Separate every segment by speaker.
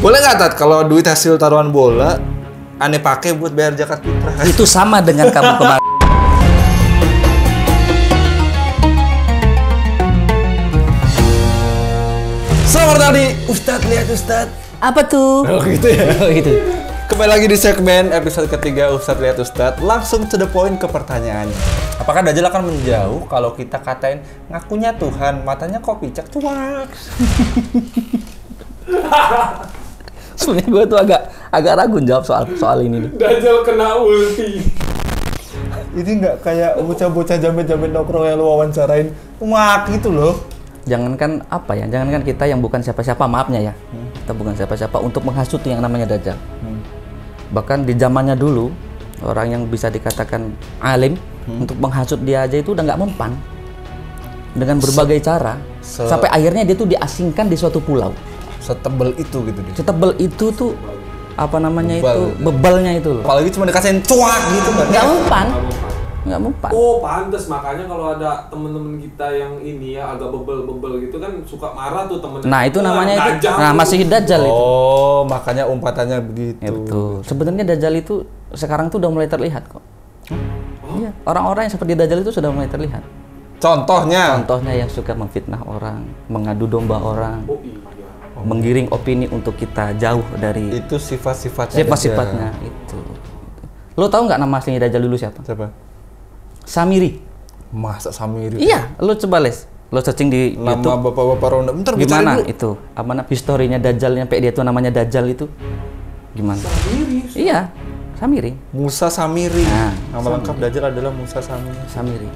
Speaker 1: Boleh nggak Tat kalau duit hasil taruhan bola aneh pakai buat bayar zakat fitrah?
Speaker 2: Itu sama dengan kamu kemarin.
Speaker 1: Selamat tadi Ustadz lihat Ustadz.
Speaker 2: Apa tuh?
Speaker 1: Oh gitu ya.
Speaker 2: Oh gitu.
Speaker 1: Kembali lagi di segmen episode ketiga Ustadz lihat Ustadz. Langsung to the point ke pertanyaannya. Apakah Dajjal akan menjauh kalau kita katain ngakunya Tuhan, matanya kok picak cuak?
Speaker 2: Sebenarnya gue tuh agak ragu jawab soal ini nih.
Speaker 3: Dajjal kena ulti.
Speaker 1: Ini nggak kayak bocah-bocah jamet-jamet nongkrong yang lu wawancarain mak gitu loh.
Speaker 2: Jangankan apa ya, jangankan kita yang bukan siapa-siapa, maafnya ya. Kita bukan siapa-siapa untuk menghasut yang namanya Dajjal. Bahkan di zamannya dulu, orang yang bisa dikatakan alim, untuk menghasut dia aja itu udah nggak mempan. Dengan berbagai cara, sampai akhirnya dia tuh diasingkan di suatu pulau.
Speaker 1: Setebel itu gitu deh.
Speaker 2: Setebel itu tuh, apa namanya
Speaker 1: Bebal.
Speaker 2: itu, bebalnya itu loh.
Speaker 1: Apalagi cuma dikasain cuak gitu
Speaker 2: Nggak mempan. Nggak mempan.
Speaker 3: Oh, pantes makanya kalau ada temen-temen kita yang ini ya agak bebel-bebel gitu kan suka marah tuh temen.
Speaker 2: Nah itu namanya itu,
Speaker 3: Dajjal
Speaker 2: nah
Speaker 3: tuh.
Speaker 2: masih Dajjal itu.
Speaker 1: Oh, makanya umpatannya begitu.
Speaker 2: Ya betul. Sebenarnya Dajjal itu sekarang tuh udah mulai terlihat kok. Iya, orang-orang yang seperti Dajjal itu sudah mulai terlihat.
Speaker 1: Contohnya?
Speaker 2: Contohnya yang suka memfitnah orang, mengadu domba orang,
Speaker 3: Oh iya.
Speaker 2: menggiring opini untuk kita jauh dari
Speaker 1: Itu sifat-sifatnya.
Speaker 2: sifat-sifatnya itu. Lo tahu nggak nama aslinya Dajjal dulu siapa?
Speaker 1: Siapa?
Speaker 2: Samiri.
Speaker 1: Masa Samiri?
Speaker 2: Iya, lo coba lo searching di
Speaker 1: Nama
Speaker 2: YouTube.
Speaker 1: bapak-bapak ronda. Bentar, gue cari
Speaker 2: Gimana
Speaker 1: dulu.
Speaker 2: itu? Apa nama historinya Dajjal sampai dia tuh namanya Dajjal itu? Gimana? Iya, Samiri.
Speaker 1: Musa Samiri.
Speaker 2: Nah,
Speaker 1: Nama lengkap Dajjal adalah Musa Samiri.
Speaker 2: Samiri.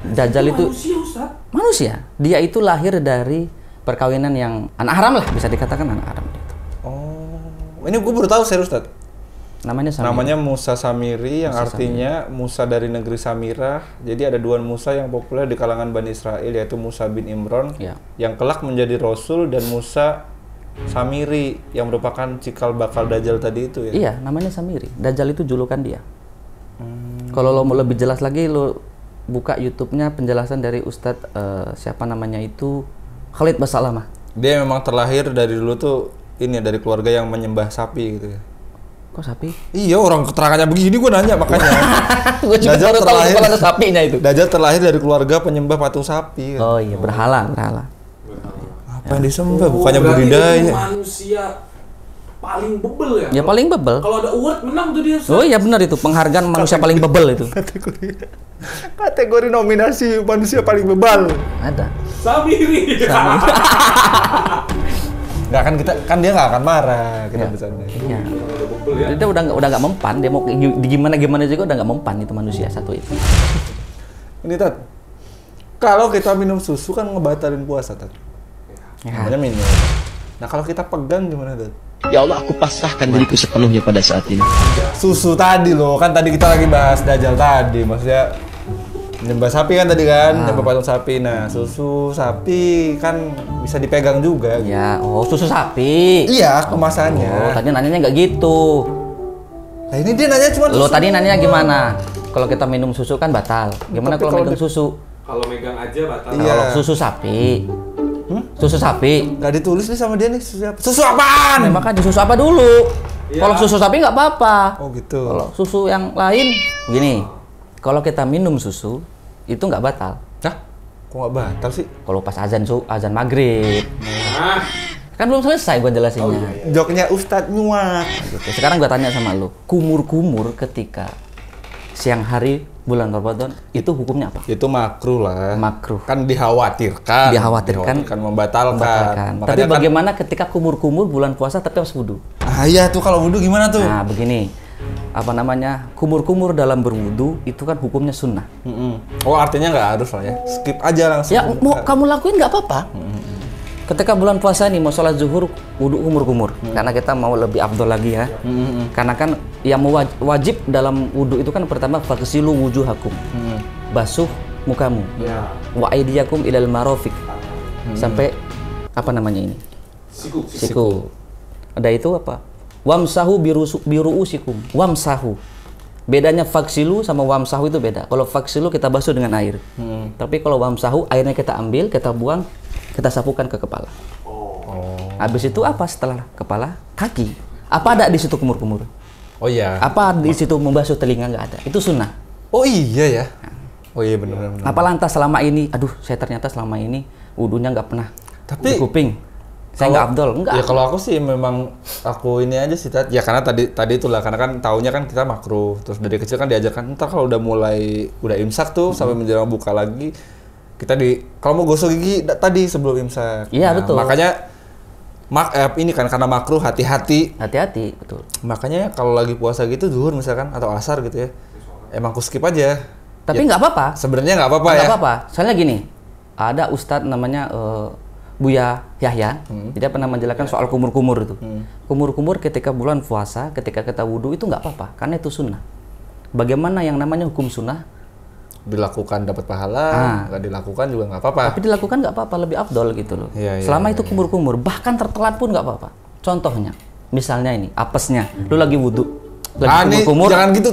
Speaker 2: Dajjal itu
Speaker 3: Manusia, Ustaz.
Speaker 2: manusia. Dia itu lahir dari perkawinan yang anak haram lah, bisa dikatakan anak haram itu.
Speaker 1: Oh, ini gue baru tahu serius, Tat.
Speaker 2: Namanya Samiri.
Speaker 1: Namanya Musa Samiri yang
Speaker 2: Musa
Speaker 1: artinya Musa dari negeri Samirah. Jadi ada dua Musa yang populer di kalangan Bani Israel, yaitu Musa bin Imran
Speaker 2: Ya.
Speaker 1: yang kelak menjadi rasul, dan Musa Samiri yang merupakan cikal bakal Dajjal tadi itu ya.
Speaker 2: Iya, namanya Samiri. Dajjal itu julukan dia. Kalau lo mau lebih jelas lagi, lo buka YouTube-nya penjelasan dari Ustadz siapa namanya itu, Khalid Basalamah.
Speaker 1: Dia memang terlahir dari dulu tuh ini ya, dari keluarga yang menyembah sapi gitu ya.
Speaker 2: Kok sapi?
Speaker 1: Iya, orang keterangannya begini gue nanya makanya.
Speaker 2: Gue juga
Speaker 1: Dajjal
Speaker 2: baru tahu
Speaker 1: terlahir-
Speaker 2: kalau ada sapinya itu.
Speaker 1: Dajjal terlahir dari keluarga penyembah patung sapi.
Speaker 2: Oh iya, berhala.
Speaker 1: Apa yang disembah? Bukannya
Speaker 3: berarti
Speaker 1: budidaya.
Speaker 3: itu manusia paling bebel ya?
Speaker 2: Ya paling bebel.
Speaker 3: Kalau ada award menang tuh dia. Ustaz.
Speaker 2: Oh iya benar itu, penghargaan manusia paling bebel itu.
Speaker 1: Kategori nominasi manusia paling bebal.
Speaker 2: Ada.
Speaker 3: Samiri.
Speaker 1: Nggak kan kita kan dia nggak akan marah kita
Speaker 2: Ya.
Speaker 1: bercanda.
Speaker 2: Iya.
Speaker 3: Udah bebel ya.
Speaker 2: Dia udah nggak mempan, dia mau gimana juga udah nggak mempan itu manusia satu itu.
Speaker 1: Ini Tat, kalau kita minum susu kan ngebatalin puasa Tat.
Speaker 2: Ya.
Speaker 1: Namanya minum. Nah kalau kita pegang gimana Tat?
Speaker 4: Ya Allah, aku pasrahkan diriku sepenuhnya pada saat ini.
Speaker 1: Susu tadi loh, kan tadi kita lagi bahas Dajjal tadi, maksudnya nyembah sapi kan tadi kan, nyembah patung sapi. Nah susu sapi kan bisa dipegang juga. Gitu.
Speaker 2: Ya, oh susu sapi.
Speaker 1: Iya
Speaker 2: Oh,
Speaker 1: kemasannya.
Speaker 2: tadi nanyanya nggak gitu.
Speaker 1: Nah ini dia nanya cuma
Speaker 2: Lo
Speaker 1: susu.
Speaker 2: tadi nanya gimana? Kalau kita minum susu kan batal. Gimana
Speaker 1: Tapi
Speaker 2: kalau
Speaker 1: kalau
Speaker 2: megang susu?
Speaker 3: Kalau megang aja batal.
Speaker 1: Iya.
Speaker 2: Kalau susu sapi. Susu sapi.
Speaker 1: Nggak ditulis nih sama dia nih susu apa? Susu apaan?
Speaker 2: Nah, makanya susu apa dulu?
Speaker 3: Iya.
Speaker 2: Kalau susu sapi nggak apa-apa.
Speaker 1: Oh gitu.
Speaker 2: Kalau susu yang lain, gini. Kalau kita minum susu, itu nggak batal.
Speaker 1: Hah? Kok nggak batal sih?
Speaker 2: Kalau pas azan maghrib,
Speaker 3: Nah,
Speaker 2: kan belum selesai gue jelasinnya.
Speaker 1: Joknya Ustadz nyuak.
Speaker 2: Gitu. Sekarang gue tanya sama lo, kumur-kumur ketika siang hari bulan Ramadan itu hukumnya apa?
Speaker 1: Itu makruh lah.
Speaker 2: Makruh.
Speaker 1: Kan dikhawatirkan.
Speaker 2: Dikhawatirkan
Speaker 1: membatalkan.
Speaker 2: Membatalkan.
Speaker 1: Makanya
Speaker 2: Tapi
Speaker 1: kan-
Speaker 2: bagaimana ketika kumur-kumur bulan puasa tapi harus wudhu?
Speaker 1: Ah iya tuh kalau wudhu gimana tuh?
Speaker 2: Nah begini, apa namanya, kumur-kumur dalam berwudhu itu kan hukumnya sunnah.
Speaker 1: Oh artinya nggak harus lah ya. Skip aja langsung.
Speaker 2: Ya mau kamu lakuin nggak apa-apa. Ketika bulan puasa nih mau sholat zuhur wudhu kumur-kumur, karena kita mau lebih afdol lagi ya. Karena kan yang wajib dalam wudhu itu kan pertama faghsilu wujuhakum, basuh mukamu,
Speaker 3: ya.
Speaker 2: wa aydiyakum ilal marafiq, sampai apa namanya ini, siku. Ada itu apa? Wamsahu biruusikum, wamsahu. Bedanya faksilu sama wamsahu itu beda. Kalau faksilu kita basuh dengan air. Tapi kalau wamsahu airnya kita ambil, kita buang, kita sapukan ke kepala. Habis itu apa setelah kepala? Kaki. Apa ada di situ kumur-kumur?
Speaker 1: Oh iya.
Speaker 2: Apa di situ membasuh telinga? Nggak ada. Itu sunnah.
Speaker 1: Oh iya ya. Oh iya benar.
Speaker 2: Apa lantas selama ini, aduh saya ternyata selama ini wudunya nggak pernah
Speaker 1: Tapi
Speaker 2: di kuping. Saya nggak afdol, enggak.
Speaker 1: Ya kalau aku sih memang aku ini aja sih Tat. Ya karena tadi itulah karena kan taunya kan kita makruh. Terus dari kecil kan diajarkan ntar kalau udah imsak tuh sampai menjelang buka lagi kita kalau mau gosok gigi tadi sebelum imsak.
Speaker 2: Iya, betul.
Speaker 1: Makanya ini kan karena makruh hati-hati.
Speaker 2: Hati-hati, betul.
Speaker 1: Makanya kalau lagi puasa gitu zuhur misalkan atau asar gitu ya. Emang aku skip aja.
Speaker 2: Tapi
Speaker 1: Ya,
Speaker 2: nggak apa-apa.
Speaker 1: sebenarnya nggak apa-apa ya.
Speaker 2: Nggak apa-apa. Soalnya gini, ada ustadz namanya Buya Yahya. Dia pernah menjelaskan soal kumur-kumur itu. Kumur-kumur ketika bulan puasa, ketika kita wudhu itu nggak apa-apa, karena itu sunnah. Bagaimana yang namanya hukum sunnah?
Speaker 1: Dilakukan dapat pahala, nggak dilakukan juga nggak apa-apa.
Speaker 2: Tapi dilakukan nggak apa-apa, lebih afdol gitu loh.
Speaker 1: Iya,
Speaker 2: Selama itu kumur-kumur, bahkan tertelat pun nggak apa-apa. Contohnya, misalnya ini, apesnya, lu lagi wudhu, lagi
Speaker 1: Nih,
Speaker 2: kumur-kumur.
Speaker 1: jangan gitu,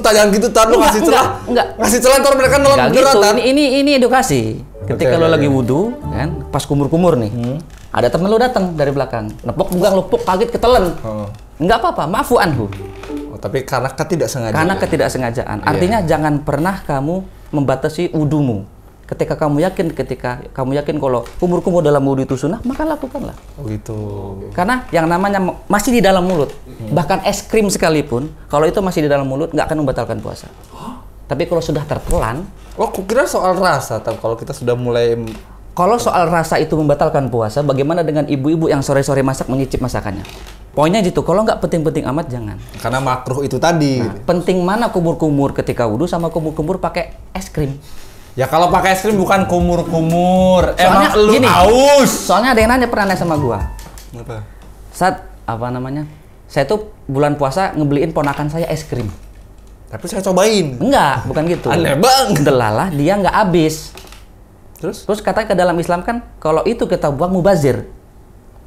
Speaker 1: Tar, lu
Speaker 2: Enggak,
Speaker 1: ngasih celah.
Speaker 2: enggak.
Speaker 1: Ngasih celah ntar mereka nolak
Speaker 2: Nggak
Speaker 1: beneran,
Speaker 2: gitu.
Speaker 1: Tar.
Speaker 2: Ini edukasi. Ketika
Speaker 1: Oke,
Speaker 2: lo
Speaker 1: oke,
Speaker 2: lagi
Speaker 1: oke.
Speaker 2: wudhu, kan, pas kumur-kumur nih, ada temen lo datang dari belakang, nepok pegang lepok kaget ketelen.
Speaker 1: Oh.
Speaker 2: Nggak apa-apa, maafu anhu.
Speaker 1: Oh, tapi karena ketidaksengajaan.
Speaker 2: Karena ketidaksengajaan. Artinya jangan pernah kamu membatasi wudumu. Ketika kamu yakin kalau kumur-kumur dalam wudhu itu sunnah, maka lakukanlah.
Speaker 1: Oh gitu.
Speaker 2: Karena yang namanya masih di dalam mulut, bahkan es krim sekalipun, kalau itu masih di dalam mulut nggak akan membatalkan puasa. Tapi kalau sudah tertelan,
Speaker 1: Oh, kukira soal rasa, Tar. Kalau kita sudah mulai
Speaker 2: kalau soal rasa itu membatalkan puasa, bagaimana dengan ibu-ibu yang sore-sore masak menyicip masakannya? Poinnya gitu, kalau nggak penting-penting amat jangan.
Speaker 1: karena makruh itu tadi.
Speaker 2: Nah, penting mana kumur-kumur ketika wudhu sama kumur-kumur pakai es krim?
Speaker 1: Ya kalau pakai es krim bukan kumur-kumur.
Speaker 2: Soalnya
Speaker 1: Emang lu
Speaker 2: gini,
Speaker 1: aus.
Speaker 2: Soalnya ada yang nanya pernah nanya sama gua.
Speaker 1: Apa?
Speaker 2: Saat apa namanya? Saya tuh bulan puasa ngebeliin ponakan saya es krim.
Speaker 1: Tapi saya cobain.
Speaker 2: Enggak, bukan gitu.
Speaker 1: Aneh banget.
Speaker 2: Delalah dia nggak habis.
Speaker 1: Terus?
Speaker 2: Terus katanya ke dalam Islam kan kalau itu kita buang mubazir.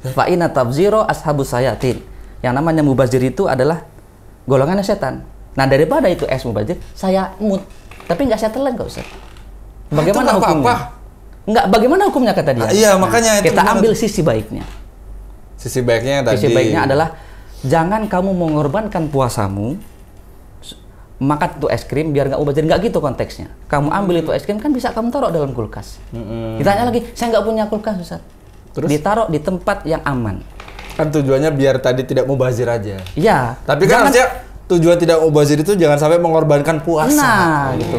Speaker 2: Fa inna tabziro ashabus sayatin. Yang namanya mubazir itu adalah golongannya setan. Nah, daripada itu es mubazir, saya mut. Tapi nggak saya telan kok, Ustaz. Bagaimana
Speaker 1: Itu nggak
Speaker 2: hukumnya?
Speaker 1: apa-apa.
Speaker 2: Enggak, bagaimana hukumnya kata dia?
Speaker 1: Iya, makanya itu
Speaker 2: kita
Speaker 1: gimana
Speaker 2: ambil
Speaker 1: tuh?
Speaker 2: sisi baiknya.
Speaker 1: Sisi baiknya yang tadi.
Speaker 2: Sisi baiknya adalah jangan kamu mengorbankan puasamu makan itu es krim biar nggak mubazir, nggak gitu konteksnya. Kamu ambil itu es krim kan bisa kamu taruh dalam kulkas. Ditanya lagi, saya nggak punya kulkas, Ustaz.
Speaker 1: Terus?
Speaker 2: Ditaruh di tempat yang aman.
Speaker 1: Kan tujuannya biar tadi tidak mubazir aja.
Speaker 2: Iya.
Speaker 1: Tapi kan harusnya tujuan tidak mubazir itu jangan sampai mengorbankan puasa.
Speaker 2: Nah, gitu.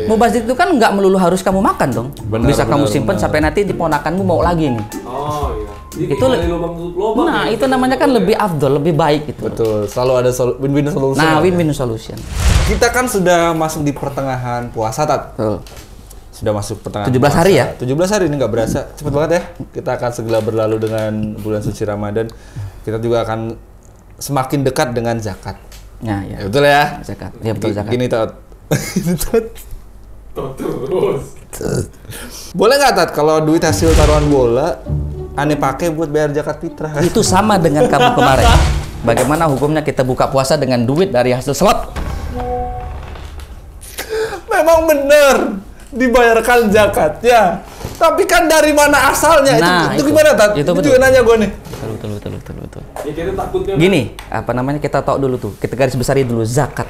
Speaker 2: Mubazir itu kan nggak melulu harus kamu makan dong.
Speaker 1: Benar,
Speaker 2: Bisa kamu
Speaker 1: benar,
Speaker 2: simpen
Speaker 1: benar.
Speaker 2: sampai nanti di ponakanmu mau lagi nih.
Speaker 3: Oh iya. Jadi
Speaker 2: Itu
Speaker 3: kayak lubang tutup lubang.
Speaker 2: Nah,
Speaker 3: ya.
Speaker 2: itu namanya kan lebih afdol, lebih baik gitu.
Speaker 1: Betul, selalu ada win-win solution.
Speaker 2: Nah, win-win solution.
Speaker 1: Kita kan sudah masuk di pertengahan puasa, Tat.
Speaker 2: Betul.
Speaker 1: Sudah masuk pertengahan
Speaker 2: 17 hari ya?
Speaker 1: 17 hari ini nggak berasa. Cepet banget ya. Kita akan segera berlalu dengan bulan suci Ramadan. Kita juga akan semakin dekat dengan zakat.
Speaker 2: Nah,
Speaker 1: Ya,
Speaker 2: ya.
Speaker 1: betul ya?
Speaker 2: Zakat. Ya betul zakat.
Speaker 1: Gini, Tat. Ini, Tat.
Speaker 3: Terus.
Speaker 1: Boleh nggak, Tat, kalau duit hasil taruhan bola aneh pakai buat bayar zakat fitrah?
Speaker 2: Itu sama dengan kamu kemarin. Bagaimana hukumnya kita buka puasa dengan duit dari hasil slot?
Speaker 1: Memang bener dibayarkan zakatnya. Tapi kan dari mana asalnya?
Speaker 2: Nah,
Speaker 1: itu
Speaker 2: itu.
Speaker 1: gimana, Tat?
Speaker 2: Itu
Speaker 1: Itu
Speaker 2: betul.
Speaker 1: juga nanya gue nih.
Speaker 2: Betul.
Speaker 3: Ya kita takutnya
Speaker 2: Gini, apa namanya kita tahu dulu tuh. Kita garis besari dulu zakat.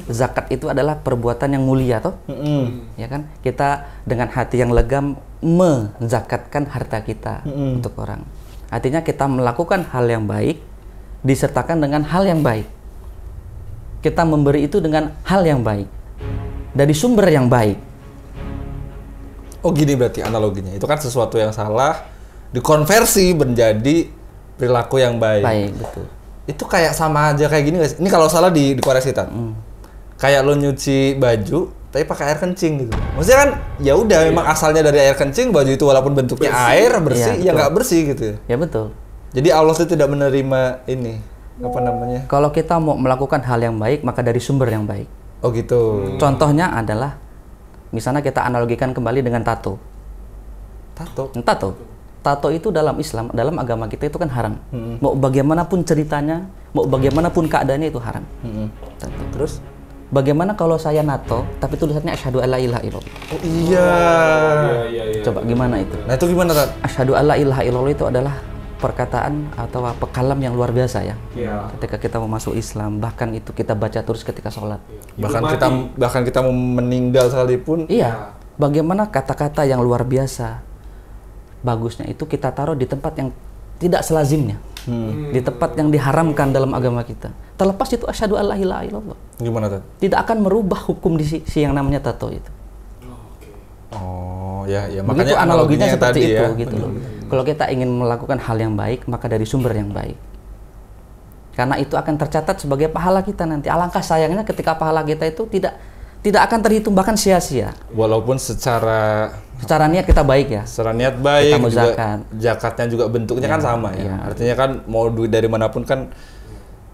Speaker 2: Zakat itu adalah perbuatan yang mulia toh. Ya kan? Kita dengan hati yang legam menzakatkan harta kita untuk orang. Artinya kita melakukan hal yang baik disertakan dengan hal yang baik. Kita memberi itu dengan hal yang baik. Dari sumber yang baik.
Speaker 1: Oh gini berarti analoginya. Itu kan sesuatu yang salah dikonversi menjadi perilaku yang baik.
Speaker 2: Baik, betul.
Speaker 1: Itu kayak sama aja kayak gini guys. Ini kalau salah dikoreksi, Tat. Kayak lo nyuci baju tapi pakai air kencing gitu. Maksudnya kan ya udah memang asalnya dari air kencing, baju itu walaupun bentuknya air bersih,
Speaker 2: Iya,
Speaker 1: ya
Speaker 2: betul.
Speaker 1: nggak bersih gitu ya.
Speaker 2: Ya betul.
Speaker 1: Jadi Allah itu tidak menerima ini apa namanya?
Speaker 2: Kalau kita mau melakukan hal yang baik, maka dari sumber yang baik.
Speaker 1: Oh gitu.
Speaker 2: Contohnya adalah, misalnya kita analogikan kembali dengan tato.
Speaker 1: Tato.
Speaker 2: Tato itu dalam Islam, dalam agama kita itu kan haram. Mau bagaimanapun ceritanya, mau bagaimanapun keadaannya itu haram. Tato.
Speaker 1: Terus?
Speaker 2: Bagaimana kalau saya nato, tapi tulisannya asyhadu alla ilaha illallah.
Speaker 1: Oh iya.
Speaker 3: Iya.
Speaker 2: Coba gimana itu?
Speaker 1: Nah itu gimana, Tat?
Speaker 2: Asyhadu alla ilaha illallah itu adalah perkataan atau kalam yang luar biasa ya.
Speaker 3: Iya.
Speaker 2: Ketika kita mau masuk Islam, bahkan itu kita baca terus ketika sholat.
Speaker 1: Bahkan kita mau meninggal sekalipun.
Speaker 2: Iya. Bagaimana kata-kata yang luar biasa bagusnya itu kita taruh di tempat yang tidak selazimnya. Di tempat yang diharamkan dalam agama kita. Terlepas itu asyhadu alla ilaha illallah.
Speaker 1: Gimana tuh?
Speaker 2: Tidak akan merubah hukum di si yang namanya tato itu.
Speaker 1: Oh, ya
Speaker 2: Begitu
Speaker 1: makanya
Speaker 2: analoginya seperti
Speaker 1: tadi
Speaker 2: itu
Speaker 1: ya.
Speaker 2: gitu loh. Kalau kita ingin melakukan hal yang baik, maka dari sumber yang baik. Karena itu akan tercatat sebagai pahala kita nanti. Alangkah sayangnya ketika pahala kita itu tidak akan terhitung, bahkan sia-sia.
Speaker 1: Walaupun secara
Speaker 2: Secara niat kita baik ya.
Speaker 1: secara niat baik
Speaker 2: Kita mau
Speaker 1: juga
Speaker 2: zakat.
Speaker 1: zakatnya juga bentuknya kan sama ya.
Speaker 2: Iya.
Speaker 1: Artinya kan mau duit dari manapun kan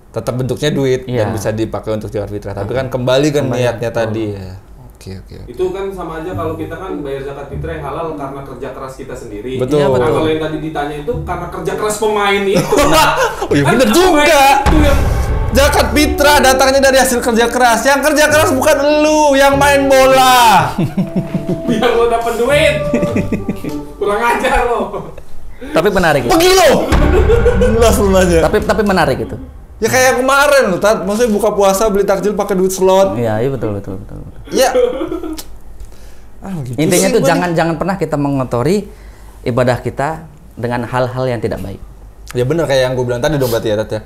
Speaker 1: tetap bentuknya duit
Speaker 2: Iya.
Speaker 1: dan bisa dipakai untuk zakat fitrah. Tapi kan kembali ke niatnya tadi ya. Oke.
Speaker 3: Itu kan sama aja kalau kita kan bayar zakat fitrah yang halal karena kerja keras kita sendiri.
Speaker 1: Betul.
Speaker 2: Iya,
Speaker 3: Nah,
Speaker 2: betul.
Speaker 3: kalau yang tadi ditanya itu karena kerja keras pemain itu.
Speaker 1: Oh iya
Speaker 3: Kan
Speaker 1: bener
Speaker 3: apa
Speaker 1: juga.
Speaker 3: itu yang
Speaker 1: Zakat fitrah datangnya dari hasil kerja keras. Yang kerja keras bukan elu yang main bola.
Speaker 3: biar lo dapet duit. Kurang ajar lo.
Speaker 2: Tapi menarik.
Speaker 1: Pergi lo. Jelas lu nanya.
Speaker 2: Tapi menarik itu.
Speaker 1: Ya kayak kemarin lo, Tat. Maksudnya buka puasa beli takjil pakai duit slot.
Speaker 2: Iya, betul.
Speaker 1: Ya. Gitu
Speaker 2: Intinya
Speaker 1: sih
Speaker 2: tuh
Speaker 1: gua nih.
Speaker 2: jangan pernah kita mengotori ibadah kita dengan hal-hal yang tidak baik.
Speaker 1: Ya bener kayak yang gue bilang tadi dong berarti ya, Tat ya.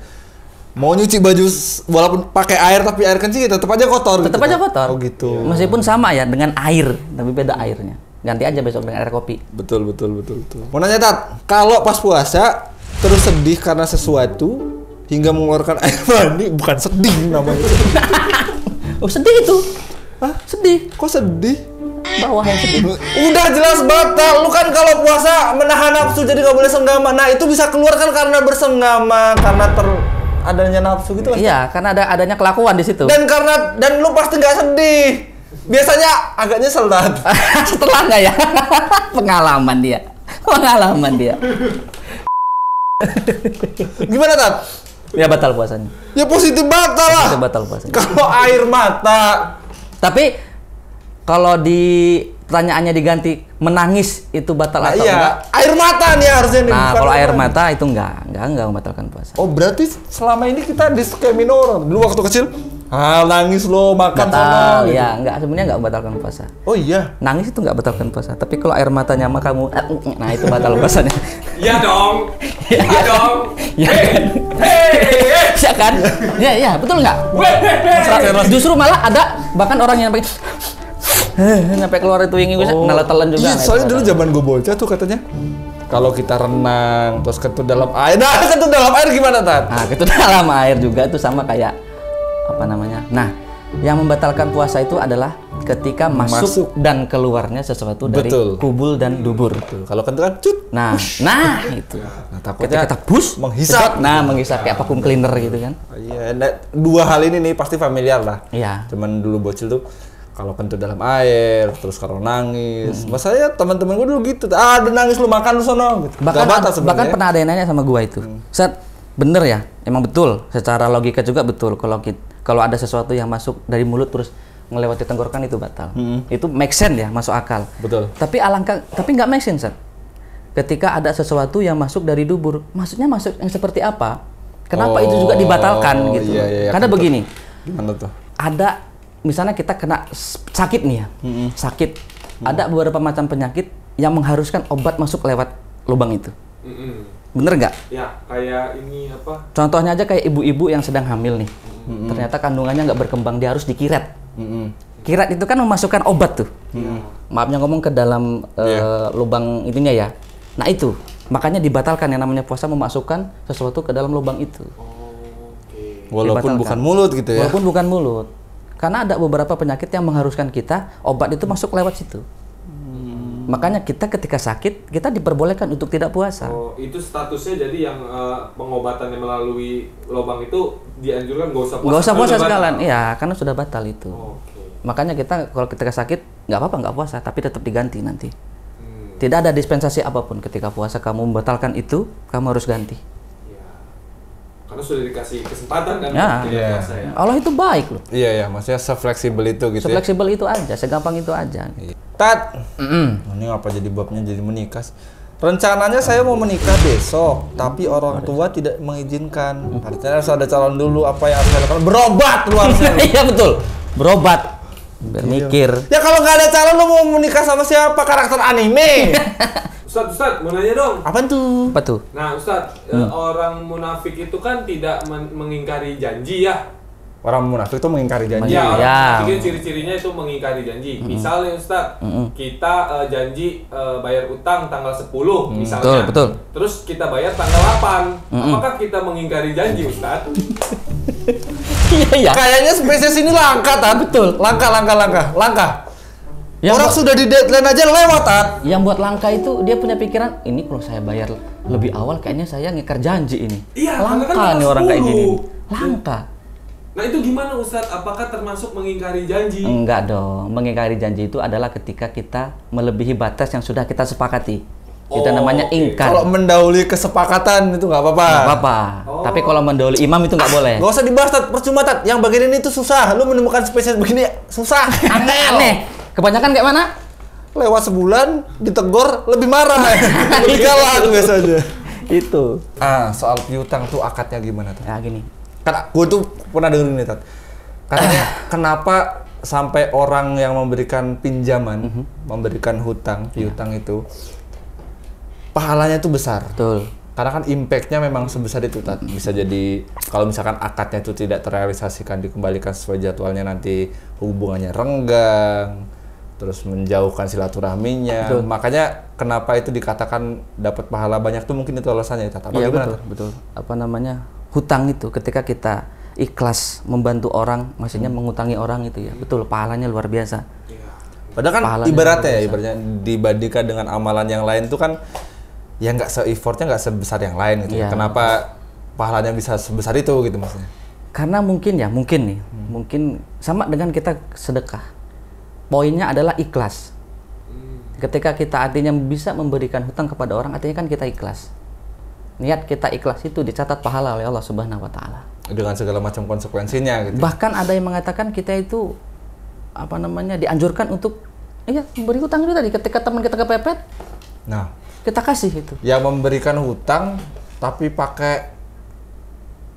Speaker 1: Mau nyuci baju walaupun pakai air tapi air kencing tetap aja kotor.
Speaker 2: Tetap
Speaker 1: gitu,
Speaker 2: aja
Speaker 1: Tat.
Speaker 2: kotor.
Speaker 1: Oh gitu.
Speaker 2: Meskipun sama ya dengan air, tapi beda airnya. Ganti aja besok dengan air kopi.
Speaker 1: Betul. Mau nanya Tat, kalau pas puasa terus sedih karena sesuatu hingga mengeluarkan air mani, bukan sedih namanya.
Speaker 2: Oh, sedih itu.
Speaker 1: Hah?
Speaker 2: Sedih.
Speaker 1: Kok sedih?
Speaker 2: Bawah yang sedih.
Speaker 1: Udah jelas batal. Lu kan kalau puasa menahan nafsu jadi gak boleh senggama. Nah itu bisa keluar kan karena bersenggama, karena adanya nafsu gitu kan.
Speaker 2: Iya, karena adanya kelakuan di situ.
Speaker 1: Dan lu pasti nggak sedih. Biasanya agak nyesel Tat.
Speaker 2: Setelah nggak ya? Pengalaman dia.
Speaker 1: Gimana Tat?
Speaker 2: Ya batal puasanya.
Speaker 1: Ya positif batal lah.
Speaker 2: Itu batal puasanya.
Speaker 1: Kalau air mata.
Speaker 2: Tapi kalau di pertanyaannya diganti menangis itu batal atau enggak?
Speaker 1: Iya, air mata nih harusnya nih.
Speaker 2: Nah,
Speaker 1: bukan
Speaker 2: kalau air
Speaker 1: apa.
Speaker 2: mata itu enggak membatalkan puasa.
Speaker 1: Oh berarti selama ini kita diskrimin orang. Dulu waktu kecil, nangis lo makan
Speaker 2: Batal,
Speaker 1: sono, gitu.
Speaker 2: ya enggak, sebenarnya enggak membatalkan puasa.
Speaker 1: Oh iya.
Speaker 2: Nangis itu enggak batalkan puasa, tapi kalau air matanya sama kamu, nah itu batal puasanya.
Speaker 3: Iya dong. Iya dong.
Speaker 2: Ya kan? Ya kan? Ya, betul enggak? Justru malah ada bahkan orang yang pakai sampai keluar itu yang telan juga.
Speaker 1: Iya,
Speaker 2: Nah,
Speaker 1: soalnya
Speaker 2: itu
Speaker 1: dulu
Speaker 2: batal.
Speaker 1: zaman gue bocah tuh katanya kalau kita renang terus kentut dalam air. Nah, kentut dalam air gimana, Tat?
Speaker 2: Nah, itu dalam air juga itu sama kayak apa namanya? Nah, yang membatalkan puasa itu adalah ketika masuk dan keluarnya sesuatu dari
Speaker 1: Betul.
Speaker 2: kubul dan dubur.
Speaker 1: Tuh, kalau kentut kan cut.
Speaker 2: Nah, itu.
Speaker 1: Nah, takutnya
Speaker 2: Ketika kita bus,
Speaker 1: menghisap.
Speaker 2: menghisap kayak vacuum cleaner gitu kan.
Speaker 1: Iya, dua hal ini nih pasti familiar lah.
Speaker 2: Iya.
Speaker 1: Cuman dulu bocil tuh kalau kentut dalam air, terus kalau nangis. Masanya teman-teman gue dulu gitu. Ada nangis lu makan lu sono gitu.
Speaker 2: Bahkan
Speaker 1: Gak batas sebenarnya.
Speaker 2: bahkan pernah ada yang nanya sama gua itu. Set, bener ya? Emang betul. Secara logika juga betul kalau ada sesuatu yang masuk dari mulut terus melewati tenggorokan itu batal. Itu make sense ya, masuk akal.
Speaker 1: Betul.
Speaker 2: Tapi nggak make sense, Set. Ketika ada sesuatu yang masuk dari dubur, maksudnya masuk yang seperti apa? Kenapa itu juga dibatalkan gitu?
Speaker 1: Iya,
Speaker 2: Karena
Speaker 1: kentut.
Speaker 2: begini,
Speaker 1: Gimana tuh?
Speaker 2: ada misalnya kita kena sakit nih ya, sakit. Ada beberapa macam penyakit yang mengharuskan obat masuk lewat lubang itu. Bener nggak?
Speaker 3: Ya, kayak ini apa?
Speaker 2: Contohnya aja kayak ibu-ibu yang sedang hamil nih. Ternyata kandungannya nggak berkembang, dia harus dikiret. Kiret itu kan memasukkan obat tuh. Maafnya ngomong ke dalam lubang itunya ya. Nah itu, makanya dibatalkan yang namanya puasa memasukkan sesuatu ke dalam lubang itu.
Speaker 1: Walaupun
Speaker 2: Dibatalkan.
Speaker 1: bukan mulut gitu ya.
Speaker 2: Walaupun bukan mulut. Karena ada beberapa penyakit yang mengharuskan kita obat itu masuk lewat situ. Makanya kita ketika sakit, kita diperbolehkan untuk tidak puasa.
Speaker 3: Oh, itu statusnya jadi yang pengobatan yang melalui lubang itu dianjurkan nggak usah puasa.
Speaker 2: Nggak usah puasa
Speaker 3: Udah
Speaker 2: sekalian,
Speaker 3: batal.
Speaker 2: iya, karena sudah batal itu.
Speaker 3: Oke.
Speaker 2: Makanya kita kalau ketika sakit nggak apa-apa nggak puasa, tapi tetap diganti nanti. Tidak ada dispensasi apapun ketika puasa kamu membatalkan itu, kamu harus ganti.
Speaker 3: Iya. Karena sudah dikasih kesempatan kan
Speaker 2: Ya.
Speaker 3: untuk tidak puasa ya.
Speaker 2: Allah itu baik loh,
Speaker 1: Iya, maksudnya se-fleksibel itu gitu ya.
Speaker 2: sefleksibel itu aja, segampang itu aja.
Speaker 1: Tat. Ini apa jadi babnya jadi menikah? Rencananya saya mau menikah besok, tapi orang tua tidak mengizinkan. Artinya harus ada calon dulu, apa yang harus saya lakukan? Berobat lu harusnya.
Speaker 2: Iya betul. Berobat. Biar mikir.
Speaker 1: Ya kalau nggak ada calon lu mau menikah sama siapa? Karakter anime.
Speaker 3: Ustadz, mau nanya dong.
Speaker 1: Apaan tuh?
Speaker 2: Apa tuh?
Speaker 3: Nah, Ustadz, orang munafik itu kan tidak mengingkari janji ya.
Speaker 1: Orang munafik tuh mengingkari janji.
Speaker 3: Ya, orang
Speaker 2: Ya.
Speaker 3: munafik ciri-cirinya itu mengingkari janji. Misalnya Ustadz, kita janji bayar utang tanggal 10 misalnya.
Speaker 2: Betul.
Speaker 3: Terus kita bayar tanggal 8. Apakah kita mengingkari janji, Ustadz?
Speaker 2: Iya.
Speaker 1: Kayaknya spesies ini langka, Tat. Betul. Langka.
Speaker 2: Yang
Speaker 1: Orang sudah di deadline aja lewat, Tat.
Speaker 2: Yang buat langka itu dia punya pikiran, ini kalau saya bayar lebih awal kayaknya saya ngikar janji ini.
Speaker 3: Iya,
Speaker 2: langka
Speaker 3: karena kan
Speaker 2: nih orang kayak
Speaker 3: 10.
Speaker 2: gini. Langka.
Speaker 3: Nah, itu gimana Ustadz? Apakah termasuk mengingkari janji?
Speaker 2: Enggak dong. Mengingkari janji itu adalah ketika kita melebihi batas yang sudah kita sepakati. Itu namanya ingkar.
Speaker 1: Kalau mendahului kesepakatan itu nggak apa-apa.
Speaker 2: Nggak apa-apa. Tapi kalau mendahului imam itu nggak boleh.
Speaker 1: Gak usah dibahas, Tat. Percuma, Tat. Yang bagian ini tuh susah. Lu menemukan spesies begini susah.
Speaker 2: Aneh. Kebanyakan kayak mana?
Speaker 1: Lewat sebulan ditegor lebih marah. Lebih galak biasanya.
Speaker 2: Itu.
Speaker 1: Soal piutang tuh akadnya gimana, Tat?
Speaker 2: Ya gini.
Speaker 1: Karena gue tuh pernah dengerin nih, Tat. Katanya kenapa sampai orang yang memberikan pinjaman, memberikan hutang, piutang itu pahalanya tuh besar.
Speaker 2: Betul.
Speaker 1: Karena kan impact-nya memang sebesar itu, Tat. Bisa jadi kalau misalkan akadnya itu tidak terrealisasikan, dikembalikan sesuai jadwalnya, nanti hubungannya renggang, terus menjauhkan silaturahminya.
Speaker 2: Betul.
Speaker 1: Makanya kenapa itu dikatakan dapat pahala banyak tuh mungkin itu alasannya, Tat. Apa
Speaker 2: Iya
Speaker 1: gimana, Tat?
Speaker 2: betul. Apa namanya? Hutang itu ketika kita ikhlas membantu orang, maksudnya mengutangi orang itu ya. Betul, pahalanya luar biasa.
Speaker 1: Padahal kan
Speaker 2: Pahalanya
Speaker 1: ibaratnya
Speaker 2: luar biasa.
Speaker 1: ibaratnya dibandingkan dengan amalan yang lain tuh kan ya nggak se-effortnya nggak sebesar yang lain gitu.
Speaker 2: Iya.
Speaker 1: Kenapa pahalanya bisa sebesar itu gitu maksudnya?
Speaker 2: Karena mungkin nih, mungkin sama dengan kita sedekah. Poinnya adalah ikhlas. Ketika kita artinya bisa memberikan hutang kepada orang, artinya kan kita ikhlas. Niat kita ikhlas itu dicatat pahala oleh Allah Subhanahu wa taala.
Speaker 1: Dengan segala macam konsekuensinya gitu.
Speaker 2: Bahkan ada yang mengatakan kita itu apa namanya dianjurkan untuk memberi hutang itu tadi ketika teman kita kepepet,
Speaker 1: Nah,
Speaker 2: kita kasih itu.
Speaker 1: yang memberikan hutang tapi pakai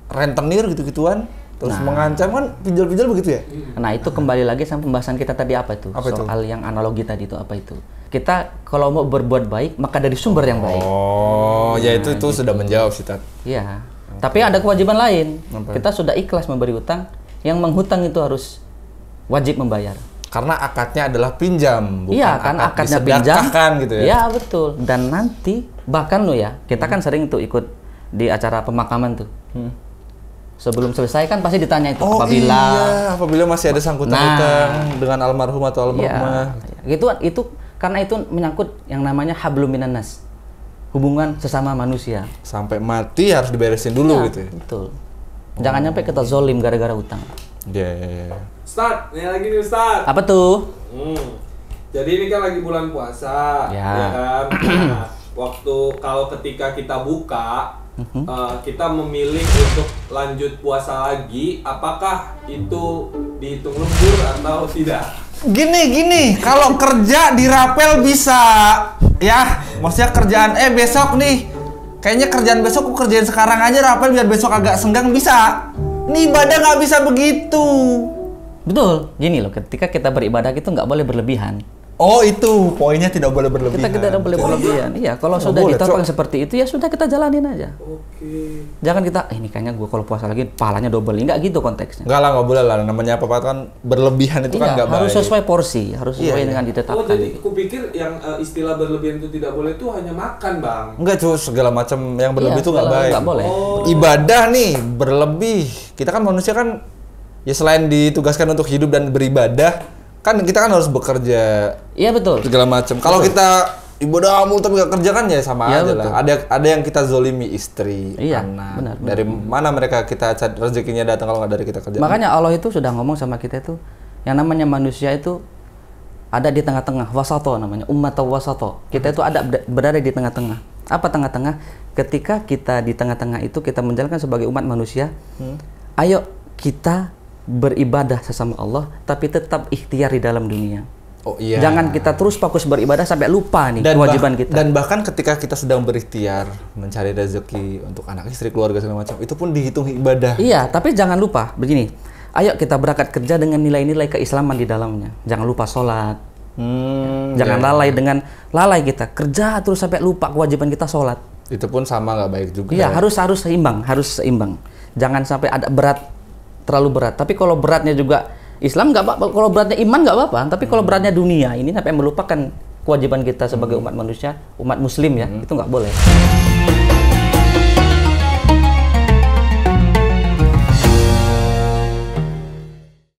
Speaker 1: rentenir gitu-gituan terus mengancam kan pinjol-pinjol begitu ya?
Speaker 2: Nah, itu kembali lagi sama pembahasan kita tadi apa itu?
Speaker 1: Apa itu?
Speaker 2: Soal yang analogi tadi itu apa itu? Kita kalau mau berbuat baik maka dari sumber yang baik.
Speaker 1: Oh, ya itu sudah menjawab sih, Tat.
Speaker 2: Iya. Tapi ada kewajiban lain.
Speaker 1: Apa?
Speaker 2: Kita sudah ikhlas memberi hutang, yang menghutang itu harus wajib membayar.
Speaker 1: Karena akadnya adalah pinjam, bukan
Speaker 2: Iya, kan
Speaker 1: akad
Speaker 2: akadnya pinjam.
Speaker 1: disedekahkan gitu ya.
Speaker 2: Iya, betul. Dan nanti bahkan lo ya, kita kan sering tuh ikut di acara pemakaman tuh. Sebelum selesai kan pasti ditanya itu
Speaker 1: apabila masih ada sangkutan hutang dengan almarhum atau almarhumah.
Speaker 2: Itu karena itu menyangkut yang namanya hablum minan nas. Hubungan sesama manusia.
Speaker 1: Sampai mati harus diberesin dulu
Speaker 2: Iya,
Speaker 1: gitu ya.
Speaker 2: Betul. Jangan nyampe kita zolim gara-gara hutang.
Speaker 1: Iya.
Speaker 3: Ustadz, ini lagi nih Ustadz.
Speaker 2: Apa tuh?
Speaker 3: Jadi ini kan lagi bulan puasa,
Speaker 2: Ya.
Speaker 3: ya kan? Nah, kalau ketika kita buka, kita memilih untuk lanjut puasa lagi, apakah itu dihitung lembur atau tidak?
Speaker 1: Gini, kalau kerja di rapel bisa, ya. Maksudnya kerjaan, besok nih, kayaknya kerjaan besok aku kerjain sekarang aja rapel biar besok agak senggang bisa. Ini ibadah nggak bisa begitu.
Speaker 2: Betul. Gini loh, ketika kita beribadah itu nggak boleh berlebihan.
Speaker 1: Oh itu poinnya tidak boleh berlebihan.
Speaker 2: Kita tidak boleh berlebihan. Iya, kalau
Speaker 1: Nggak
Speaker 2: sudah
Speaker 1: boleh,
Speaker 2: ditetapkan
Speaker 1: Cok.
Speaker 2: seperti itu ya sudah kita jalanin aja.
Speaker 3: Oke.
Speaker 2: Jangan kita, ini kayaknya gue kalau puasa lagi pahalanya double. Nggak gitu konteksnya.
Speaker 1: Nggak lah, nggak boleh lah. Namanya apa kan berlebihan itu kan
Speaker 2: Iya,
Speaker 1: nggak baik.
Speaker 2: harus sesuai porsi, harus sesuai
Speaker 1: Iya,
Speaker 2: dengan
Speaker 3: Oh,
Speaker 2: ditetapkan.
Speaker 3: jadi aku pikir yang istilah berlebihan itu tidak boleh itu hanya makan, Bang.
Speaker 1: Enggak cuy, segala macam yang berlebih
Speaker 2: Iya,
Speaker 1: itu nggak
Speaker 2: segala-
Speaker 1: baik.
Speaker 2: nggak boleh.
Speaker 1: Ibadah nih berlebih. Kita kan manusia kan ya selain ditugaskan untuk hidup dan beribadah, kan kita kan harus bekerja
Speaker 2: Iya betul.
Speaker 1: segala macam. Kalau kita ibadah mulu tapi nggak kerja kan ya sama
Speaker 2: Iya,
Speaker 1: aja lah. Ada yang kita zolimi istri,
Speaker 2: Iya,
Speaker 1: anak.
Speaker 2: benar.
Speaker 1: Dari mana mereka kita rezekinya datang kalau nggak dari kita kerja?
Speaker 2: Makanya Allah itu sudah ngomong sama kita itu, yang namanya manusia itu ada di tengah-tengah, wasato namanya, umat wasato. Kita itu ada berada di tengah-tengah. Apa tengah-tengah? Ketika kita di tengah-tengah itu kita menjalankan sebagai umat manusia, ayo kita beribadah sesama Allah, tapi tetap ikhtiar di dalam dunia.
Speaker 1: Oh iya.
Speaker 2: Jangan kita terus fokus beribadah sampai lupa nih kewajiban kita.
Speaker 1: Dan bahkan ketika kita sedang berikhtiar mencari rezeki untuk anak istri, keluarga segala macam, itu pun dihitung ibadah.
Speaker 2: Iya, tapi jangan lupa begini. Ayo kita berangkat kerja dengan nilai-nilai keislaman di dalamnya. Jangan lupa sholat. Jangan lalai kita kerja terus sampai lupa kewajiban kita sholat.
Speaker 1: Itu pun sama nggak baik juga.
Speaker 2: Iya, harus seimbang. Jangan sampai ada terlalu berat. Tapi kalau beratnya juga Islam nggak apa-apa, kalau beratnya iman nggak apa-apa, tapi kalau beratnya dunia ini sampai melupakan kewajiban kita sebagai umat manusia, umat muslim ya, itu nggak boleh.